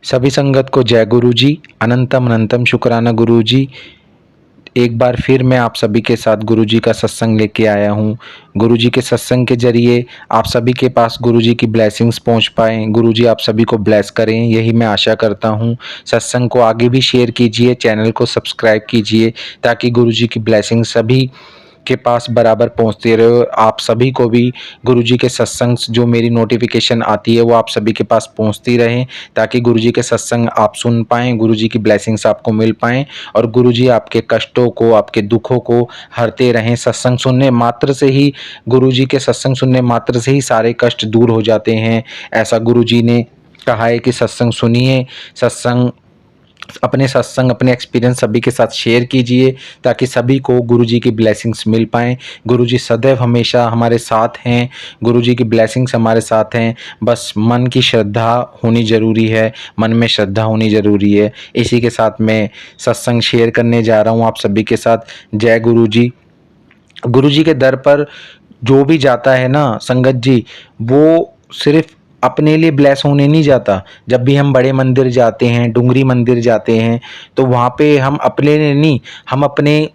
सभी संगत को जय गुरु जी। अनंतम अनंतम शुक्राना गुरु जी। एक बार फिर मैं आप सभी के साथ गुरु जी का सत्संग लेके आया हूँ। गुरु जी के सत्संग के जरिए आप सभी के पास गुरु जी की ब्लेसिंग्स पहुँच पाएँ। गुरु जी आप सभी को ब्लेस करें, यही मैं आशा करता हूँ। सत्संग को आगे भी शेयर कीजिए, चैनल को सब्सक्राइब कीजिए ताकि गुरु जी की ब्लेसिंग सभी के पास बराबर पहुंचती रहे। आप सभी को भी गुरुजी के सत्संग जो मेरी नोटिफिकेशन आती है वो आप सभी के पास पहुंचती रहे ताकि गुरुजी के सत्संग आप सुन पाएँ, गुरुजी की ब्लेसिंग्स आपको मिल पाएँ और गुरुजी आपके कष्टों को, आपके दुखों को हरते रहें। सत्संग सुनने मात्र से ही, गुरुजी के सत्संग सुनने मात्र से ही सारे कष्ट दूर हो जाते हैं। ऐसा गुरुजी ने कहा है कि सत्संग सुनिए, अपने एक्सपीरियंस सभी के साथ शेयर कीजिए ताकि सभी को गुरुजी की ब्लेसिंग्स मिल पाएँ। गुरुजी सदैव हमेशा हमारे साथ हैं, गुरुजी की ब्लेसिंग्स हमारे साथ हैं। बस मन की श्रद्धा होनी ज़रूरी है, मन में श्रद्धा होनी ज़रूरी है। इसी के साथ मैं सत्संग शेयर करने जा रहा हूँ आप सभी के साथ। जय गुरु जी। गुरु जी के दर पर जो भी जाता है ना संगत जी, वो सिर्फ अपने लिए ब्लेस होने नहीं जाता। जब भी हम बड़े मंदिर जाते हैं, डुंगरी मंदिर जाते हैं, तो वहाँ पे हम अपने लिए नहीं, हम अपने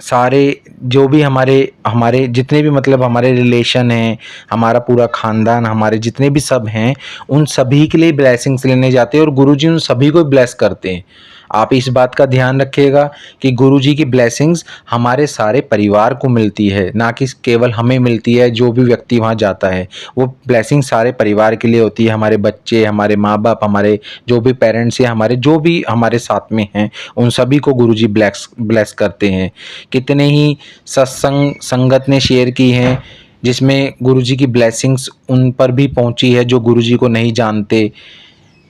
सारे जो भी हमारे हमारे जितने भी मतलब हमारे रिलेशन हैं, हमारा पूरा खानदान, हमारे जितने भी सब हैं, उन सभी के लिए ब्लेसिंग्स लेने जाते हैं और गुरुजी उन सभी को ब्लेस करते हैं। आप इस बात का ध्यान रखिएगा कि गुरुजी की ब्लेसिंग्स हमारे सारे परिवार को मिलती है, ना कि केवल हमें मिलती है जो भी व्यक्ति वहाँ जाता है। वो ब्लेसिंग सारे परिवार के लिए होती है, हमारे बच्चे, हमारे माँ बाप, हमारे जो भी पेरेंट्स या हमारे जो भी हमारे साथ में हैं, उन सभी को गुरुजी ब्लेस करते हैं। कितने ही सत्संग संगत ने शेयर की हैं जिसमें गुरुजी की ब्लेसिंग्स उन पर भी पहुंची है जो गुरुजी को नहीं जानते।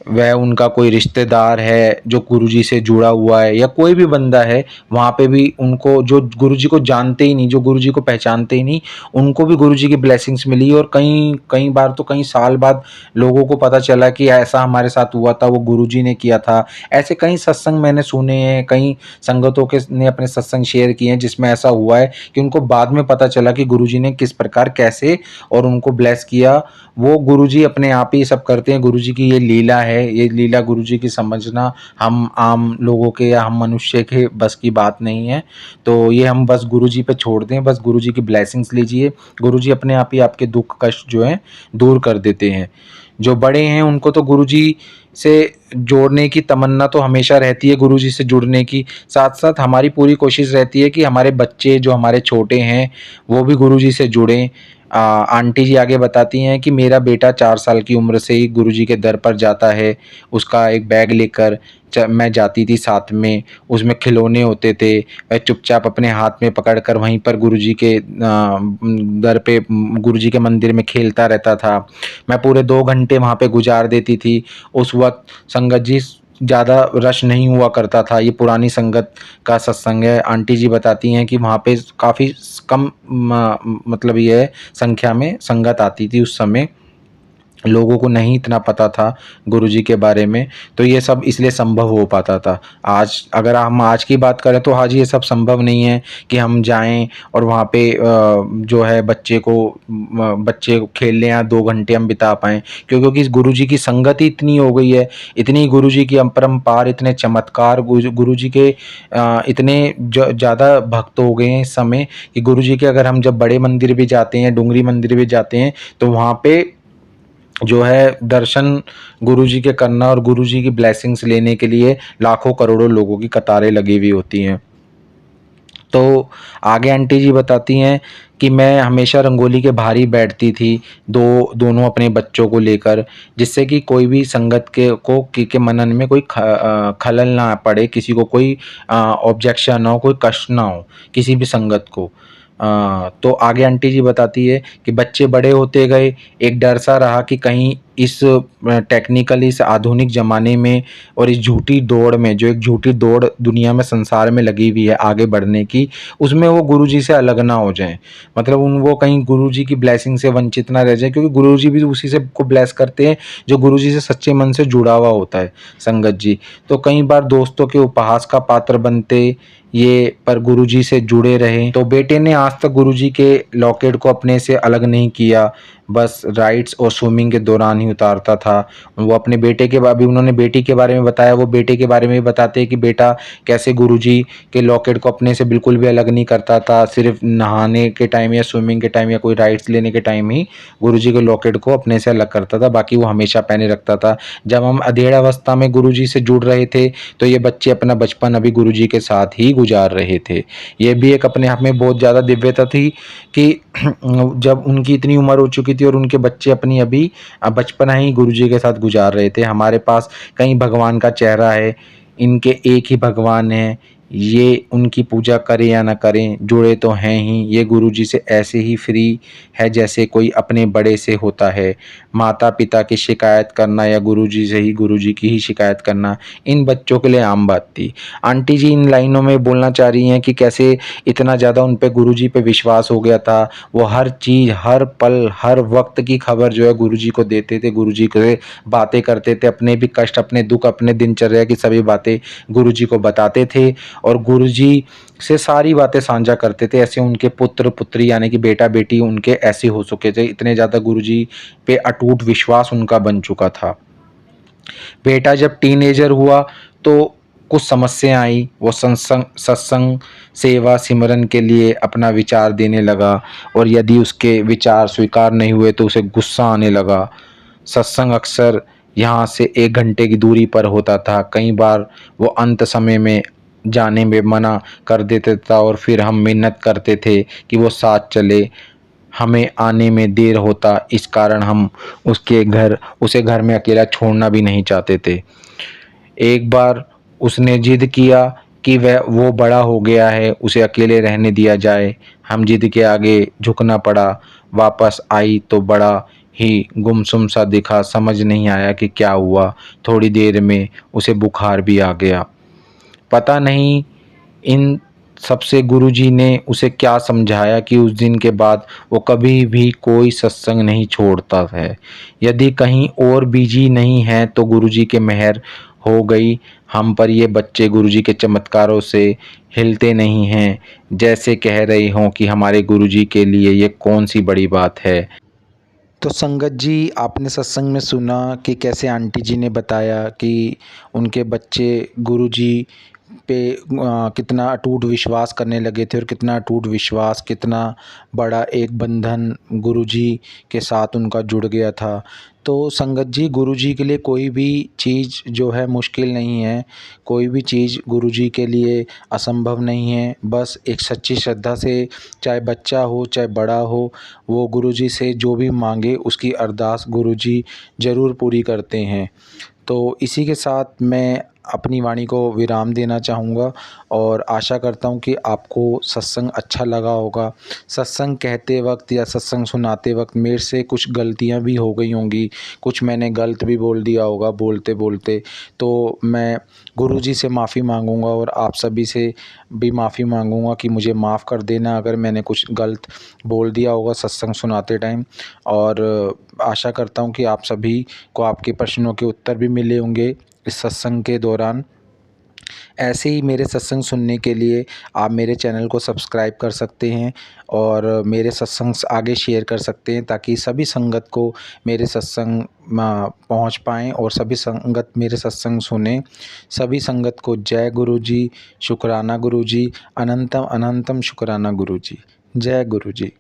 वह उनका कोई रिश्तेदार है जो गुरुजी से जुड़ा हुआ है या कोई भी बंदा है, वहाँ पे भी उनको जो गुरुजी को जानते ही नहीं, जो गुरुजी को पहचानते ही नहीं, उनको भी गुरुजी की ब्लेसिंग्स मिली। और कई कई बार तो कई साल बाद लोगों को पता चला कि ऐसा हमारे साथ हुआ था, वो गुरुजी ने किया था। ऐसे कई सत्संग मैंने सुने हैं, कई संगतों के ने अपने सत्संग शेयर किए हैं जिसमें ऐसा हुआ है कि उनको बाद में पता चला कि गुरुजी ने किस प्रकार कैसे और उनको ब्लेस किया। वो गुरुजी अपने आप ही सब करते हैं, गुरुजी की ये लीला है, ये लीला गुरुजी की समझना हम आम लोगों के या हम मनुष्य के बस की बात नहीं है। तो ये हम बस गुरुजी पे छोड़ दें, बस गुरुजी की ब्लेसिंग्स लीजिए। गुरुजी अपने आप ही आपके दुख कष्ट जो है दूर कर देते हैं। जो बड़े हैं उनको तो गुरुजी से जोड़ने की तमन्ना तो हमेशा रहती है, गुरुजी से जुड़ने की। साथ साथ हमारी पूरी कोशिश रहती है कि हमारे बच्चे जो हमारे छोटे हैं वो भी गुरुजी से जुड़ें। आंटी जी आगे बताती हैं कि मेरा बेटा 4 साल की उम्र से ही गुरुजी के दर पर जाता है। उसका एक बैग लेकर मैं जाती थी साथ में, उसमें खिलौने होते थे, वह चुपचाप अपने हाथ में पकड़कर वहीं पर गुरुजी के दर पे गुरुजी के मंदिर में खेलता रहता था। मैं पूरे 2 घंटे वहाँ पे गुजार देती थी। उस वक्त संगत जी ज़्यादा रश नहीं हुआ करता था, ये पुरानी संगत का सत्संग है। आंटी जी बताती हैं कि वहाँ पे काफ़ी कम मतलब ये है संख्या में संगत आती थी उस समय, लोगों को नहीं इतना पता था गुरुजी के बारे में, तो ये सब इसलिए संभव हो पाता था। आज अगर हम आज की बात करें तो आज ये सब संभव नहीं है कि हम जाएं और वहाँ पे जो है बच्चे को खेल लें या 2 घंटे हम बिता पाएँ, क्योंकि इस गुरुजी की संगत ही इतनी हो गई है, इतनी गुरुजी की अपरंपार, इतने चमत्कार गुरुजी के इतने ज़्यादा भक्त हो गए हैं इस समय कि गुरुजी के अगर हम जब बड़े मंदिर भी जाते हैं, डुंगरी मंदिर भी जाते हैं, तो वहाँ पे जो है दर्शन गुरुजी के करना और गुरुजी की ब्लेसिंग्स लेने के लिए लाखों करोड़ों लोगों की कतारें लगी हुई होती हैं। तो आगे आंटी जी बताती हैं कि मैं हमेशा रंगोली के बाहर ही बैठती थी, दोनों अपने बच्चों को लेकर, जिससे कि कोई भी संगत के मनन में कोई खलल ना पड़े, किसी को कोई ऑब्जेक्शन ना हो, कोई कष्ट ना हो किसी भी संगत को। तो आगे आंटी जी बताती है कि बच्चे बड़े होते गए, एक डर सा रहा कि कहीं इस टेक्निकल इस आधुनिक ज़माने में और इस झूठी दौड़ में, जो एक झूठी दौड़ दुनिया में संसार में लगी हुई है आगे बढ़ने की, उसमें वो गुरुजी से अलग ना हो जाएं। मतलब वो कहीं गुरुजी की ब्लेसिंग से वंचित ना रह जाए, क्योंकि गुरुजी भी उसी से को ब्लेस करते हैं जो गुरुजी से सच्चे मन से जुड़ा हुआ होता है संगत जी। तो कई बार दोस्तों के उपहास का पात्र बनते ये, पर गुरुजी से जुड़े रहे। तो बेटे ने आज तक गुरुजी के लॉकेट को अपने से अलग नहीं किया। बस राइड्स और स्विमिंग के दौरान ही उतारता था। वो अपने बेटे के अभी उन्होंने बेटी के बारे में बताया, वो बेटे के बारे में भी बताते हैं कि बेटा कैसे गुरुजी के लॉकेट को अपने से बिल्कुल भी अलग नहीं करता था, सिर्फ नहाने के टाइम या स्विमिंग के टाइम या कोई राइड्स लेने के टाइम ही गुरुजी के लॉकेट को अपने से अलग करता था, बाकी वो हमेशा पहने रखता था। जब हम अधेड़ अवस्था में गुरुजी से जुड़ रहे थे तो ये बच्चे अपना बचपन अभी गुरुजी के साथ ही गुजार रहे थे। ये भी एक अपने आप में बहुत ज़्यादा दिव्यता थी कि जब उनकी इतनी उम्र हो चुकी थी और उनके बच्चे अपनी अभी बचपना ही गुरुजी के साथ गुजार रहे थे। हमारे पास कहीं भगवान का चेहरा है, इनके एक ही भगवान है, ये उनकी पूजा करें या ना करें जुड़े तो हैं ही। ये गुरुजी से ऐसे ही फ्री है जैसे कोई अपने बड़े से होता है। माता पिता की शिकायत करना या गुरुजी से ही गुरुजी की ही शिकायत करना इन बच्चों के लिए आम बात थी। आंटी जी इन लाइनों में बोलना चाह रही हैं कि कैसे इतना ज़्यादा उन पे गुरुजी पे विश्वास हो गया था। वो हर चीज़, हर पल, हर वक्त की खबर जो है गुरुजी को देते थे, गुरुजी से बातें करते थे, अपने भी कष्ट, अपने दुख, अपने दिनचर्या की सभी बातें गुरुजी को बताते थे और गुरुजी से सारी बातें साझा करते थे। ऐसे उनके पुत्र पुत्री यानी कि बेटा बेटी उनके ऐसे हो चुके थे, इतने ज़्यादा गुरुजी पे अटूट विश्वास उनका बन चुका था। बेटा जब टीनेजर हुआ तो कुछ समस्या आई, वो सत्संग सेवा सिमरन के लिए अपना विचार देने लगा और यदि उसके विचार स्वीकार नहीं हुए तो उसे गुस्सा आने लगा। सत्संग अक्सर यहाँ से 1 घंटे की दूरी पर होता था। कई बार वो अंत समय में जाने में मना कर देता था और फिर हम मिन्नत करते थे कि वो साथ चले। हमें आने में देर होता, इस कारण हम उसे घर में अकेला छोड़ना भी नहीं चाहते थे। एक बार उसने जिद किया कि वो बड़ा हो गया है, उसे अकेले रहने दिया जाए। हम जिद के आगे झुकना पड़ा। वापस आई तो बड़ा ही गुमसुम सा दिखा, समझ नहीं आया कि क्या हुआ। थोड़ी देर में उसे बुखार भी आ गया। पता नहीं इन सबसे गुरुजी ने उसे क्या समझाया कि उस दिन के बाद वो कभी भी कोई सत्संग नहीं छोड़ता है। यदि कहीं और बिजी नहीं है तो गुरुजी के मेहर हो गई हम पर। ये बच्चे गुरुजी के चमत्कारों से हिलते नहीं हैं, जैसे कह रहे हों कि हमारे गुरुजी के लिए ये कौन सी बड़ी बात है। तो संगत जी, आपने सत्संग में सुना कि कैसे आंटी जी ने बताया कि उनके बच्चे गुरुजी पे कितना अटूट विश्वास करने लगे थे और कितना अटूट विश्वास, कितना बड़ा एक बंधन गुरुजी के साथ उनका जुड़ गया था। तो संगत जी, गुरुजी के लिए कोई भी चीज़ जो है मुश्किल नहीं है, कोई भी चीज़ गुरुजी के लिए असंभव नहीं है। बस एक सच्ची श्रद्धा से, चाहे बच्चा हो चाहे बड़ा हो, वो गुरुजी से जो भी मांगे उसकी अरदास गुरुजी ज़रूर पूरी करते हैं। तो इसी के साथ मैं अपनी वाणी को विराम देना चाहूँगा और आशा करता हूँ कि आपको सत्संग अच्छा लगा होगा। सत्संग कहते वक्त या सत्संग सुनाते वक्त मेरे से कुछ गलतियाँ भी हो गई होंगी, कुछ मैंने गलत भी बोल दिया होगा बोलते बोलते, तो मैं गुरुजी से माफ़ी मांगूंगा और आप सभी से भी माफ़ी मांगूंगा कि मुझे माफ़ कर देना अगर मैंने कुछ गलत बोल दिया होगा सत्संग सुनाते टाइम। और आशा करता हूँ कि आप सभी को आपके प्रश्नों के उत्तर भी मिले होंगे इस सत्संग के दौरान। ऐसे ही मेरे सत्संग सुनने के लिए आप मेरे चैनल को सब्सक्राइब कर सकते हैं और मेरे सत्संग आगे शेयर कर सकते हैं ताकि सभी संगत को मेरे सत्संग पहुंच पाएँ और सभी संगत मेरे सत्संग सुने। सभी संगत को जय गुरु जी, शुक्राना गुरु जी, अनंतम अनंतम शुक्राना गुरु जी। जय गुरु जी।